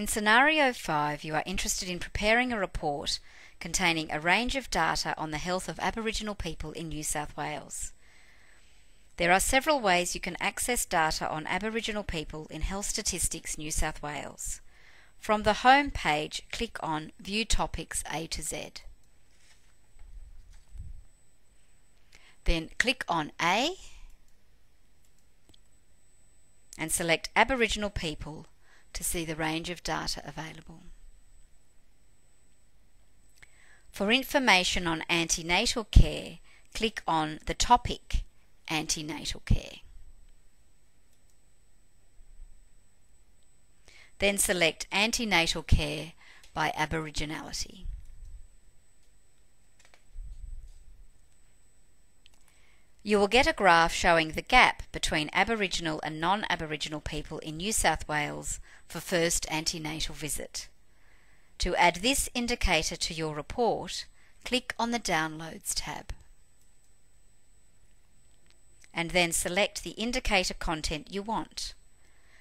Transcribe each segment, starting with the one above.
In Scenario 5, you are interested in preparing a report containing a range of data on the health of Aboriginal people in New South Wales. There are several ways you can access data on Aboriginal people in Health Statistics New South Wales. From the home page, click on View Topics A to Z. Then click on A and select Aboriginal people to see the range of data available. For information on antenatal care, click on the topic Antenatal Care. Then select Antenatal Care by Aboriginality. You will get a graph showing the gap between Aboriginal and non-Aboriginal people in New South Wales for first antenatal visit. To add this indicator to your report, click on the Downloads tab. And then select the indicator content you want.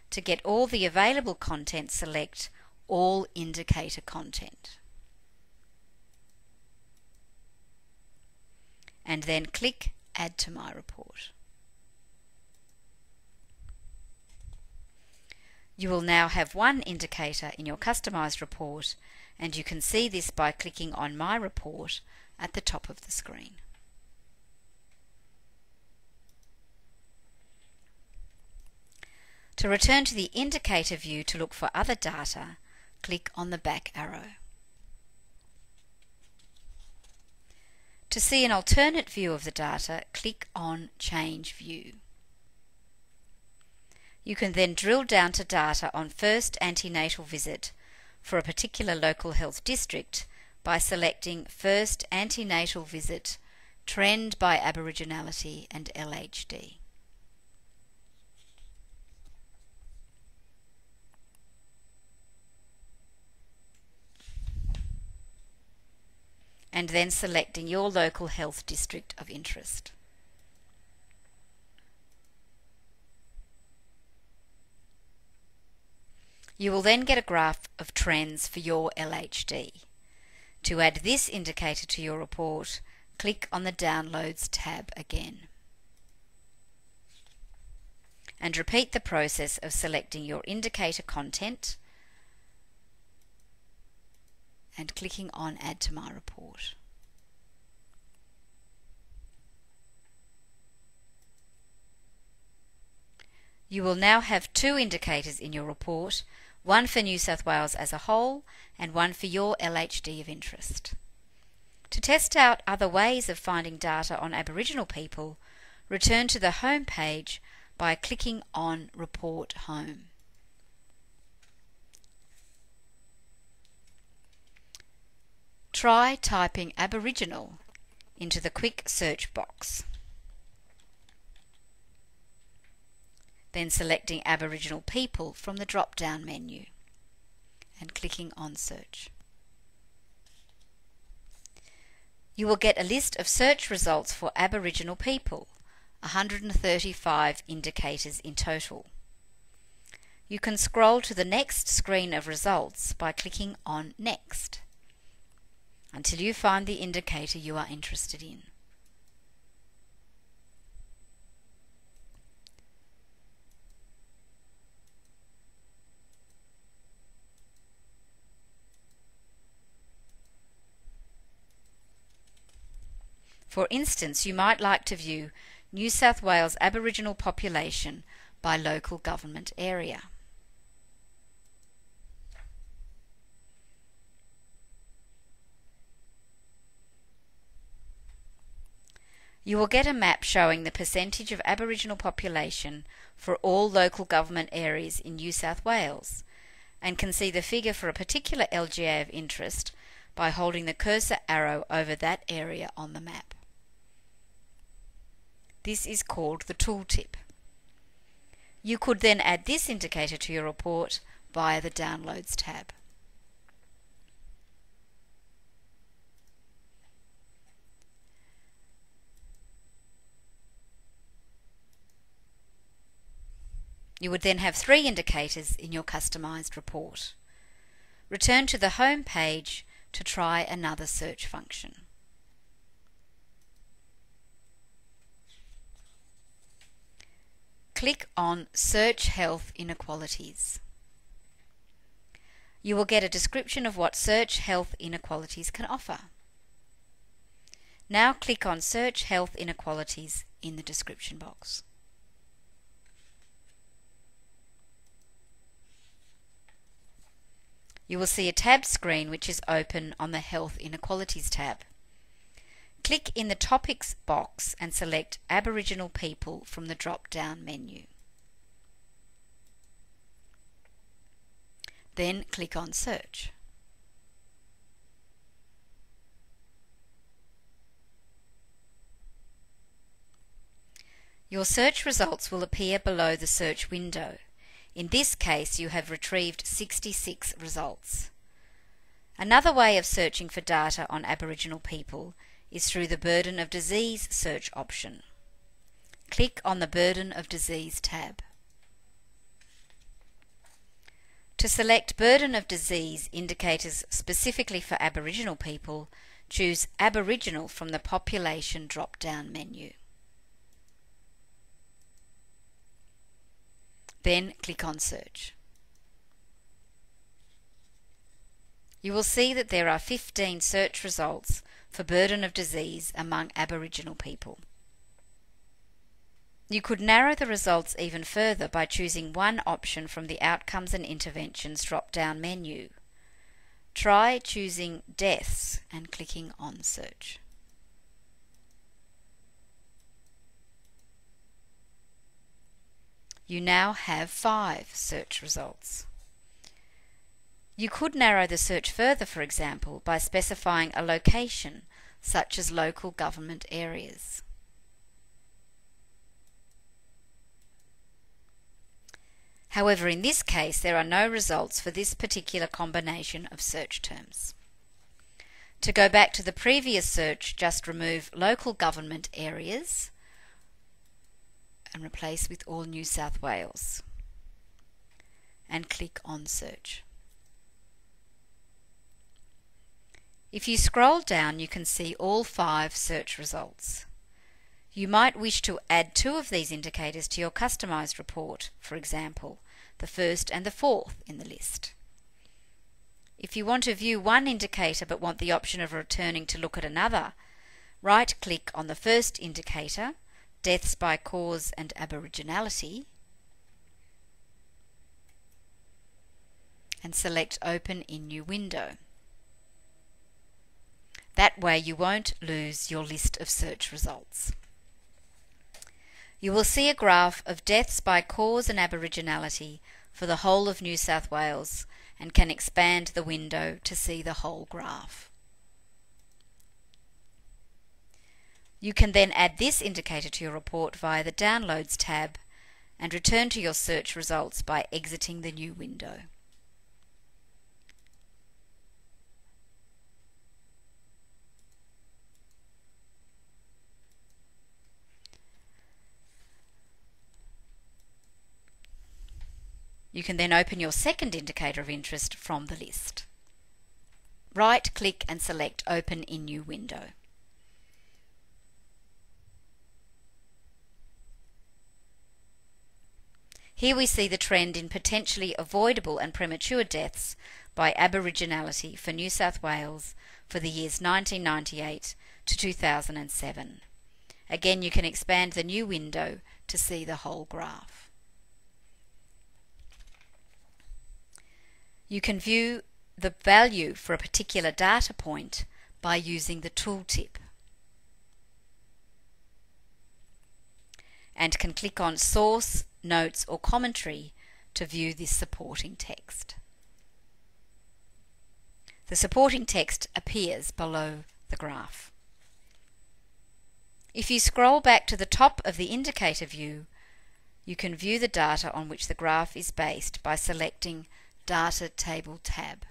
To get all the available content, select All Indicator Content. And then click Add to my report. You will now have one indicator in your customised report, and you can see this by clicking on My Report at the top of the screen. To return to the indicator view to look for other data, click on the back arrow. To see an alternate view of the data, click on Change View. You can then drill down to data on first antenatal visit for a particular local health district by selecting First Antenatal Visit, Trend by Aboriginality and LHD. And then selecting your local health district of interest. You will then get a graph of trends for your LHD. To add this indicator to your report, click on the Downloads tab again. And repeat the process of selecting your indicator content and clicking on Add to my report. You will now have two indicators in your report, one for New South Wales as a whole and one for your LHD of interest. To test out other ways of finding data on Aboriginal people, return to the home page by clicking on Report Home. Try typing Aboriginal into the quick search box. Then selecting Aboriginal people from the drop-down menu and clicking on Search. You will get a list of search results for Aboriginal people, 135 indicators in total. You can scroll to the next screen of results by clicking on Next, until you find the indicator you are interested in. For instance, you might like to view New South Wales Aboriginal population by local government area. You will get a map showing the percentage of Aboriginal population for all local government areas in New South Wales, and can see the figure for a particular LGA of interest by holding the cursor arrow over that area on the map. This is called the tooltip. You could then add this indicator to your report via the Downloads tab. You would then have 3 indicators in your customised report. Return to the home page to try another search function. Click on Search Health Inequalities. You will get a description of what Search Health Inequalities can offer. Now click on Search Health Inequalities in the description box. You will see a tab screen which is open on the Health Inequalities tab. Click in the Topics box and select Aboriginal People from the drop-down menu. Then click on Search. Your search results will appear below the search window. In this case, you have retrieved 66 results. Another way of searching for data on Aboriginal people is through the Burden of Disease search option. Click on the Burden of Disease tab. To select Burden of Disease indicators specifically for Aboriginal people, choose Aboriginal from the Population drop-down menu. Then click on Search. You will see that there are 15 search results for burden of disease among Aboriginal people. You could narrow the results even further by choosing one option from the Outcomes and Interventions drop-down menu. Try choosing Deaths and clicking on Search. You now have 5 search results. You could narrow the search further, for example, by specifying a location, such as local government areas. However, in this case, there are no results for this particular combination of search terms. To go back to the previous search, just remove local government areas and replace with all New South Wales. And click on Search. If you scroll down, you can see all 5 search results. You might wish to add 2 of these indicators to your customised report, for example, the 1st and the 4th in the list. If you want to view one indicator but want the option of returning to look at another, right-click on the first indicator, Deaths by Cause and Aboriginality, and select Open in New Window. That way you won't lose your list of search results. You will see a graph of deaths by cause and Aboriginality for the whole of New South Wales and can expand the window to see the whole graph. You can then add this indicator to your report via the Downloads tab and return to your search results by exiting the new window. You can then open your second indicator of interest from the list. Right-click and select Open in New Window. Here we see the trend in potentially avoidable and premature deaths by Aboriginality for New South Wales for the years 1998 to 2007. Again, you can expand the new window to see the whole graph. You can view the value for a particular data point by using the tooltip, and can click on Source, Notes or Commentary to view this supporting text. The supporting text appears below the graph. If you scroll back to the top of the indicator view, you can view the data on which the graph is based by selecting Data Table tab.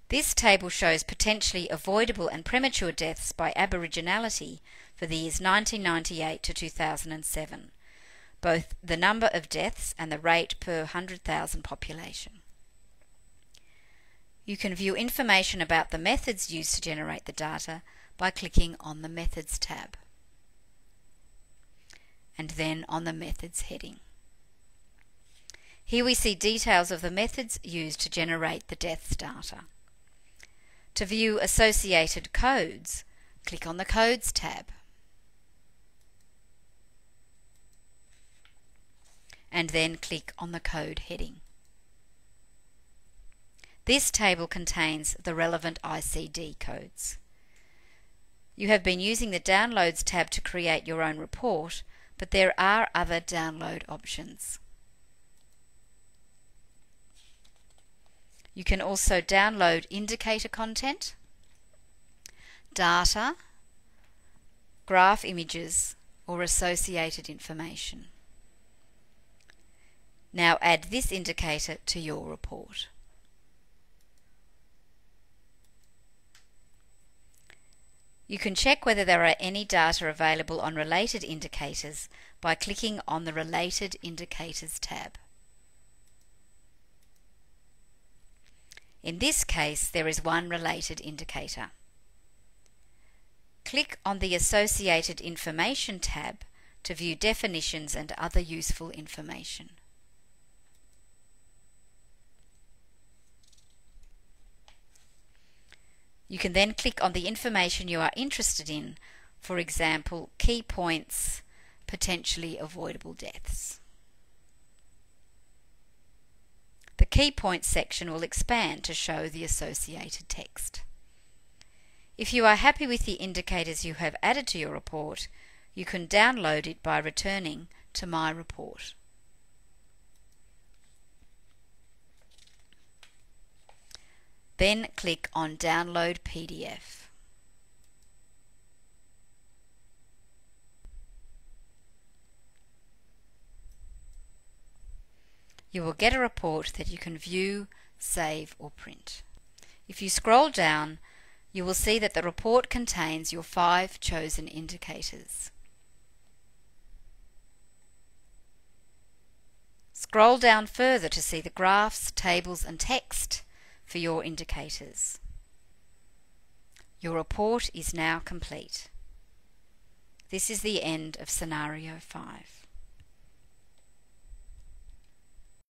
This table shows potentially avoidable and premature deaths by Aboriginality for the years 1998 to 2007. both the number of deaths and the rate per 100,000 population. You can view information about the methods used to generate the data by clicking on the Methods tab, and then on the Methods heading. Here we see details of the methods used to generate the deaths data. To view associated codes, click on the Codes tab, and then click on the Code heading. This table contains the relevant ICD codes. You have been using the Downloads tab to create your own report, but there are other download options. You can also download indicator content, data, graph images, or associated information. Now add this indicator to your report. You can check whether there are any data available on related indicators by clicking on the Related Indicators tab. In this case, there is one related indicator. Click on the Associated Information tab to view definitions and other useful information. You can then click on the information you are interested in, for example, key points, potentially avoidable deaths. The key points section will expand to show the associated text. If you are happy with the indicators you have added to your report, you can download it by returning to My Report. Then click on Download PDF. You will get a report that you can view, save, or print. If you scroll down, you will see that the report contains your 5 chosen indicators. Scroll down further to see the graphs, tables, and text for your indicators. Your report is now complete. This is the end of Scenario 5.